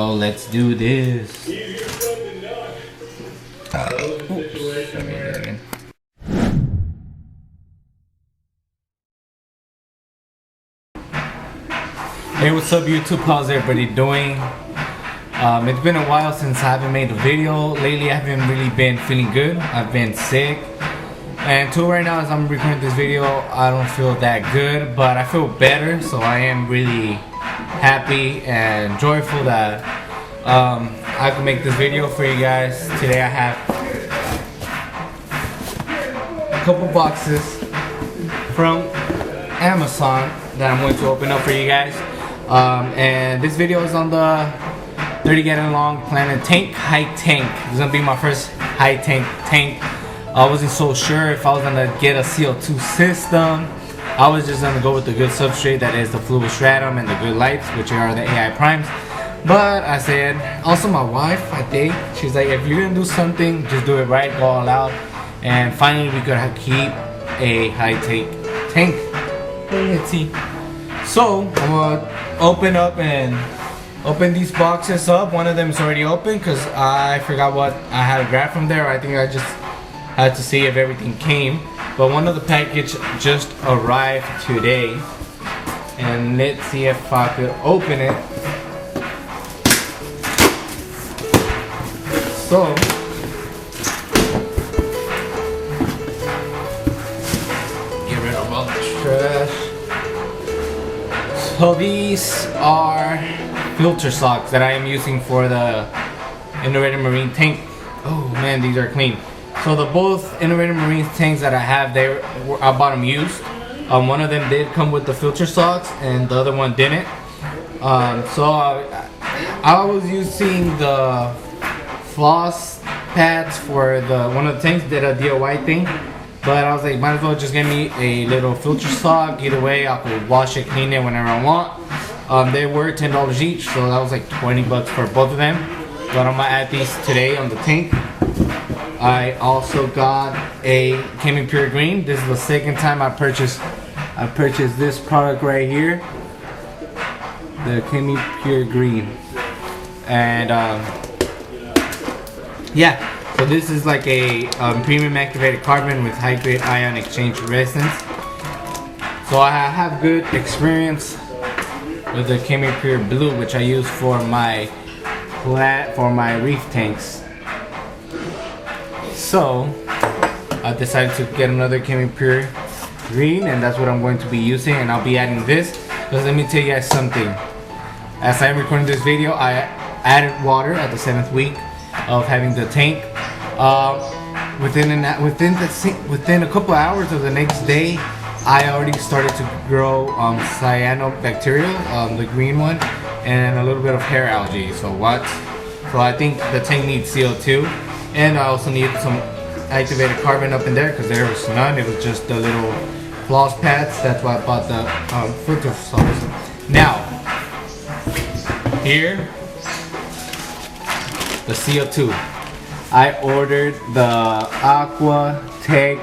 Oh, let's do this. Hey, what's up YouTube? How's everybody doing? It's been a while since I haven't made a video. Lately I haven't really been feeling good. I've been sick. And until right now, as I'm recording this video, I don't feel that good, but I feel better, so I am really happy and joyful that I can make this video for you guys. Today I have a couple boxes from Amazon that I'm going to open up for you guys. And this video is on the 30 gallon long Planet Tank high tank. This is gonna be my first high tank. I wasn't so sure if I was gonna get a CO2 system. I was just gonna go with the good substrate, that is the fluid stratum and the good lights, which are the AI primes. But I said, also my wife, I think, she's like, if you're gonna do something, just do it right, go all out. And finally we could keep a high tank. Let's see. So I'm gonna open these boxes up. One of them is already open because I forgot what I had to grab from there. I think I just had to see if everything came. But one of the package just arrived today, and let's see if I could open it. So get rid of all the trash. So these are filter socks that I am using for the Innovative Marine tank. Oh man, these are clean. So the both Innovative Marine tanks that I have, I bought them used. One of them did come with the filter socks and the other one didn't. So I was using the floss pads for one of the tanks, did a DIY thing. But I was like, might as well just get me a little filter sock. Either way, I could wash it, clean it whenever I want. They were $10 each, so that was like 20 bucks for both of them. But I'm gonna add these today on the tank. I also got a Came Pure Green. This is the second time I purchased this product right here, the Came Pure Green. And yeah. So this is like a premium activated carbon with high grade ion exchange resins. So I have good experience with the Came Pure Blue, which I use for my reef tanks. So I decided to get another Came Pure Green, and that's what I'm going to be using. And I'll be adding this because let me tell you guys something. As I'm recording this video, I added water at the 7th week of having the tank. Within a couple hours of the next day, I already started to grow cyanobacteria, the green one, and a little bit of hair algae. So I think the tank needs CO2, and I also need some activated carbon up in there because there was none. It was just the little floss pads. That's why I bought the filter socks. Now, here, the CO2. I ordered the Aqua Tech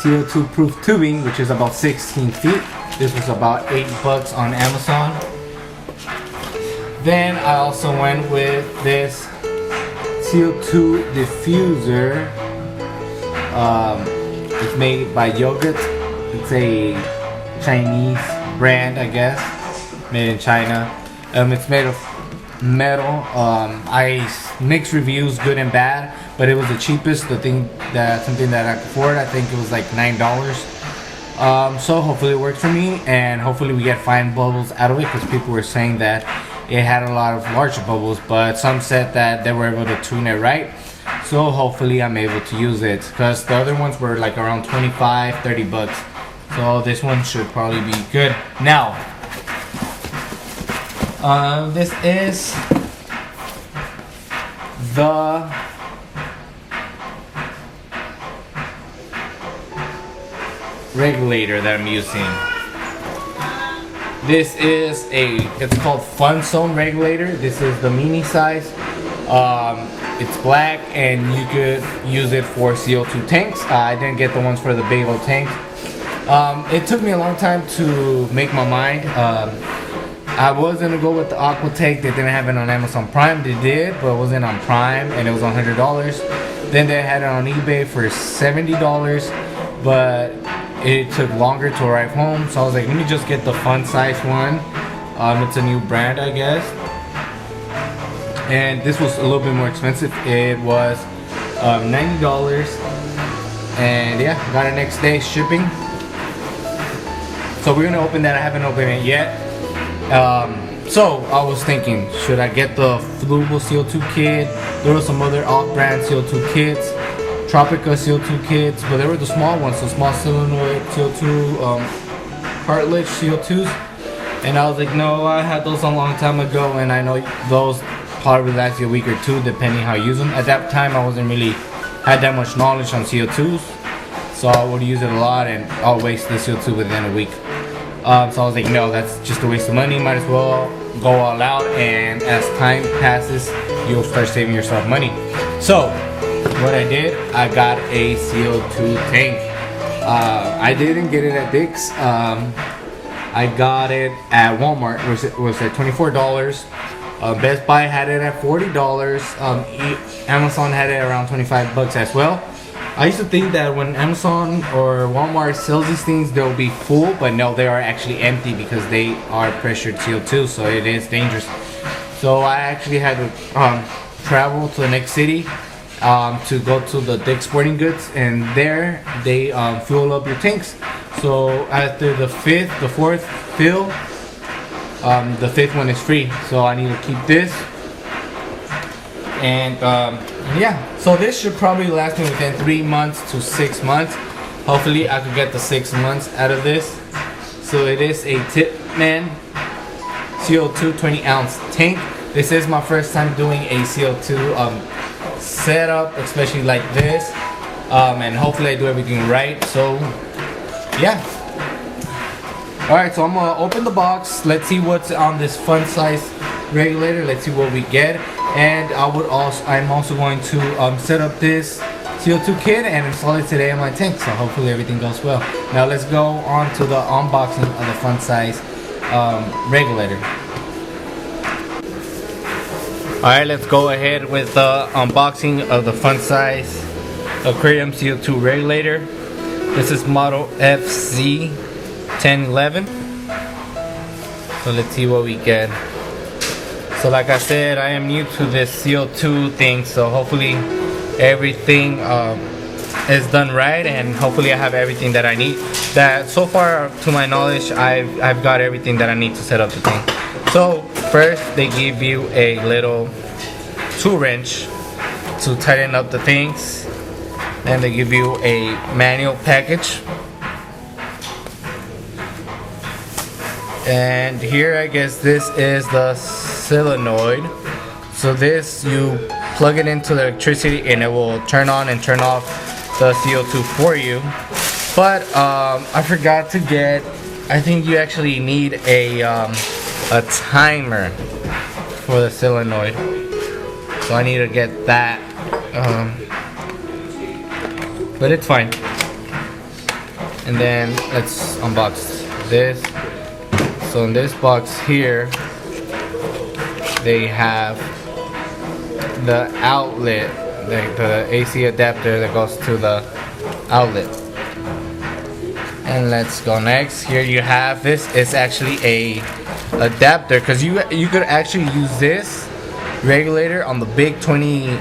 CO2 proof tubing, which is about 16 feet. This was about 8 bucks on Amazon. Then I also went with this CO2 diffuser. It's made by Yogurt. It's a Chinese brand, I guess, made in China. It's made of metal. I mixed reviews, good and bad, but it was the cheapest. Something that I could afford. I think it was like $9. So hopefully it works for me, and hopefully we get fine bubbles out of it, because people were saying that it had a lot of larger bubbles, but some said that they were able to tune it right. So hopefully I'm able to use it, because the other ones were like around 25-30 bucks. So this one should probably be good. Now, this is the regulator that I'm using. This is it's called Fun Zone regulator. This is the mini size. It's black, and you could use it for CO2 tanks. I didn't get the ones for the big old tanks. It took me a long time to make my mind. I was gonna go with the aqua tank. They didn't have it on Amazon Prime. They did, but it wasn't on Prime, and it was $100. Then they had it on eBay for $70, but it took longer to arrive home. So I was like, let me just get the fun size one. It's a new brand, I guess. And this was a little bit more expensive. It was $90, and yeah, got it next day shipping. So we're gonna open that. I haven't opened it yet. So I was thinking, should I get the Flugel CO2 kit? There were some other off-brand CO2 kits, Tropica CO2 kits, but they were the small ones, so small solenoid CO2, cartilage CO2s. And I was like, no, I had those a long time ago, and I know those probably last you a week or two, depending how you use them. At that time, I wasn't really had that much knowledge on CO2s, so I would use it a lot, and I'll waste the CO2 within a week. So I was like, no, that's just a waste of money. Might as well go all out, and as time passes, you'll start saving yourself money. So what I did, I got a CO2 tank. I didn't get it at Dick's. I got it at Walmart. It was at $24. Best Buy had it at $40. Amazon had it around $25 as well. I used to think that when Amazon or Walmart sells these things, they'll be full, but no, they are actually empty because they are pressured CO2, so it is dangerous. So I actually had to travel to the next city to go to the Dick's Sporting Goods, and there they fuel up your tanks. So after the fourth fill, the fifth one is free. So I need to keep this. And yeah, so this should probably last me within 3 months to 6 months. Hopefully I could get the 6 months out of this. So it is a Tipman CO2 20-ounce tank. This is my first time doing a CO2 setup, especially like this. And hopefully I do everything right. So yeah. Alright, so I'm gonna open the box. Let's see what's on this fun size regulator. Let's see what we get. And I'm also going to set up this CO2 kit and install it today on my tank. So hopefully everything goes well. Now let's go on to the unboxing of the fun size regulator. Alright, let's go ahead with the unboxing of the fun size aquarium CO2 regulator. This is model FZ1011. So let's see what we get. So like I said, I am new to this CO2 thing, so hopefully everything is done right, and hopefully I have everything that I need. That so far, to my knowledge, I've got everything that I need to set up the thing. So first they give you a little tool wrench to tighten up the things. Then they give you a manual package. And here, I guess this is the solenoid. So this, you plug it into the electricity and it will turn on and turn off the CO2 for you. But I forgot to get, I think you actually need a timer for the solenoid. So I need to get that. But it's fine. And then let's unbox this. So in this box here, they have the outlet, the AC adapter that goes to the outlet. And let's go next. Here you have this. It's actually a adapter, because you could actually use this regulator on the big 20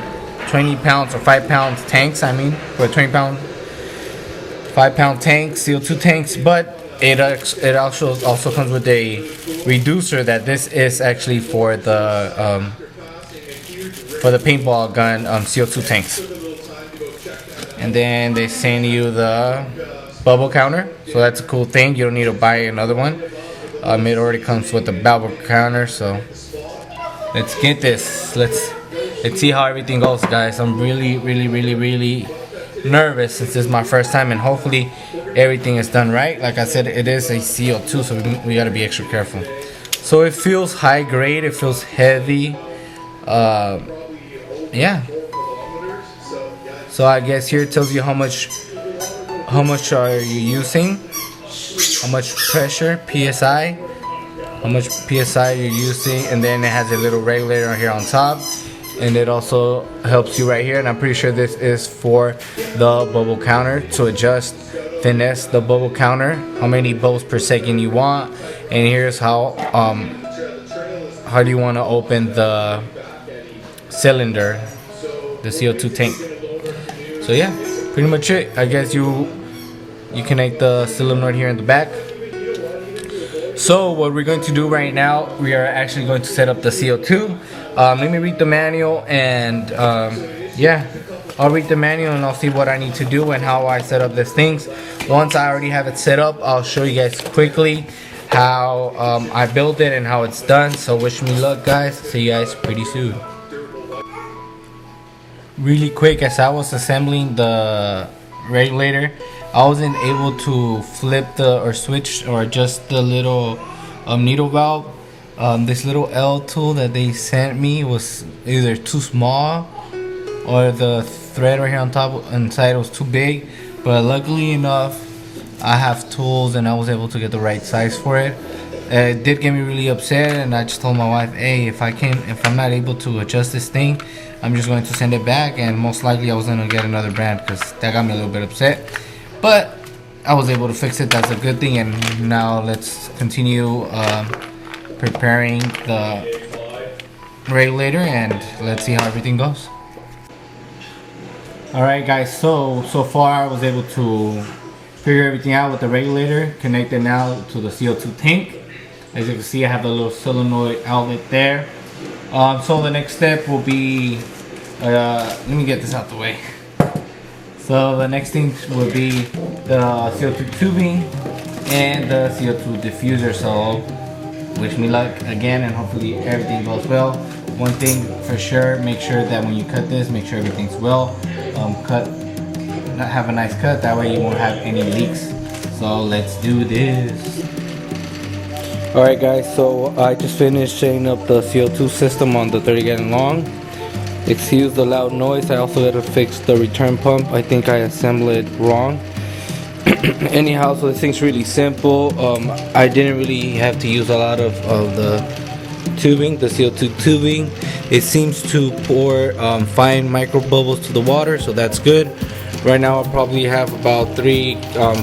pounds or 5 pound tanks. I mean, for 5 pound tanks, CO2 tanks, but it also comes with a reducer that this is actually for the paintball gun CO2 tanks. And then they send you the bubble counter, so that's a cool thing. You don't need to buy another one. It already comes with the bubble counter. So let's get this. Let's see how everything goes, guys. I'm really nervous since this is my first time, and hopefully everything is done right. Like I said, it is a CO2, so we gotta be extra careful. So it feels high grade, it feels heavy. Yeah. So I guess here it tells you how much are you using, how much pressure, PSI. how much PSI you're using, and then it has a little regulator here on top, and it also helps you right here. And I'm pretty sure this is for the bubble counter to adjust, finesse the bubble counter, how many bubbles per second you want. And here's how do you want to open the cylinder, the CO2 tank. So yeah, pretty much it. I guess you connect the solenoid here in the back. So what we're going to do right now, we are actually going to set up the CO2. Let me read the manual, and yeah, I'll read the manual and I'll see what I need to do and how I set up these things. Once I already have it set up, I'll show you guys quickly how I built it and how it's done. So wish me luck, guys. See you guys pretty soon. Really quick, as I was assembling the regulator, I wasn't able to flip or switch or adjust the little needle valve. This little L tool that they sent me was either too small or the thread right here on top inside was too big. But luckily enough, I have tools and I was able to get the right size for it. It did get me really upset, and I just told my wife, hey, if I'm not able to adjust this thing, I'm just going to send it back, and most likely I was going to get another brand, because that got me a little bit upset. But I was able to fix it. That's a good thing. And now let's continue preparing the regulator, and let's see how everything goes. Alright guys, so far I was able to figure everything out with the regulator, connected now to the CO2 tank. As you can see, I have the little solenoid outlet there. So the next step will be, let me get this out the way. So the next thing will be the CO2 tubing and the CO2 diffuser. So wish me luck again, and hopefully everything goes well. One thing for sure, make sure that when you cut this, make sure everything's well cut. Have a nice cut, that way you won't have any leaks. So let's do this. Alright guys, so I just finished setting up the CO2 system on the 30 gallon long. Excuse the loud noise. I also had to fix the return pump. I think I assembled it wrong. Anyhow, so this thing's really simple. I didn't really have to use a lot of the tubing, the CO2 tubing. It seems to pour fine micro bubbles to the water, so that's good. Right now I probably have about 3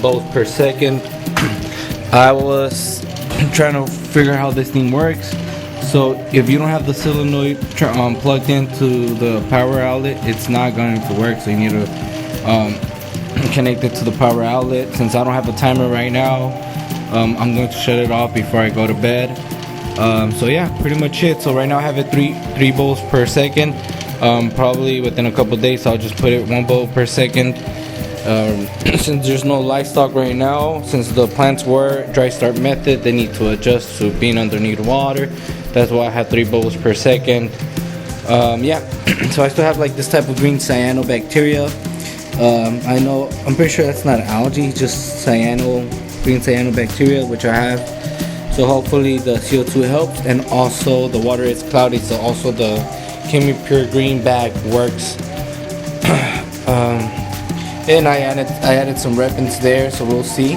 bubbles per second. I was trying to figure out how this thing works. So if you don't have the solenoid plugged into the power outlet, it's not going to work. So you need to connect it to the power outlet. Since I don't have a timer right now, I'm going to shut it off before I go to bed. So yeah, pretty much it. So right now I have it 3 bubbles per second. Probably within a couple days I'll just put it 1 bubble per second. Since there's no livestock right now, since the plants were dry start method, they need to adjust to being underneath water. That's why I have 3 bubbles per second. Yeah, so I still have like this type of green cyanobacteria. I'm pretty sure that's not an algae, just green cyanobacteria, which I have. So hopefully the CO2 helps, and also the water is cloudy, so also the Chemi Pure Green bag works. And I added some repins there, so we'll see.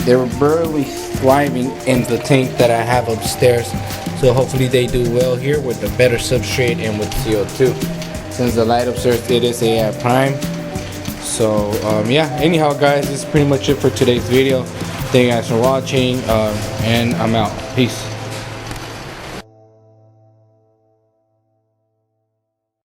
They were barely thriving in the tank that I have upstairs, so hopefully they do well here with the better substrate and with CO2. Since the light upstairs, it is AI prime. So yeah, anyhow guys, this is pretty much it for today's video. Thank you guys for watching, and I'm out. Peace.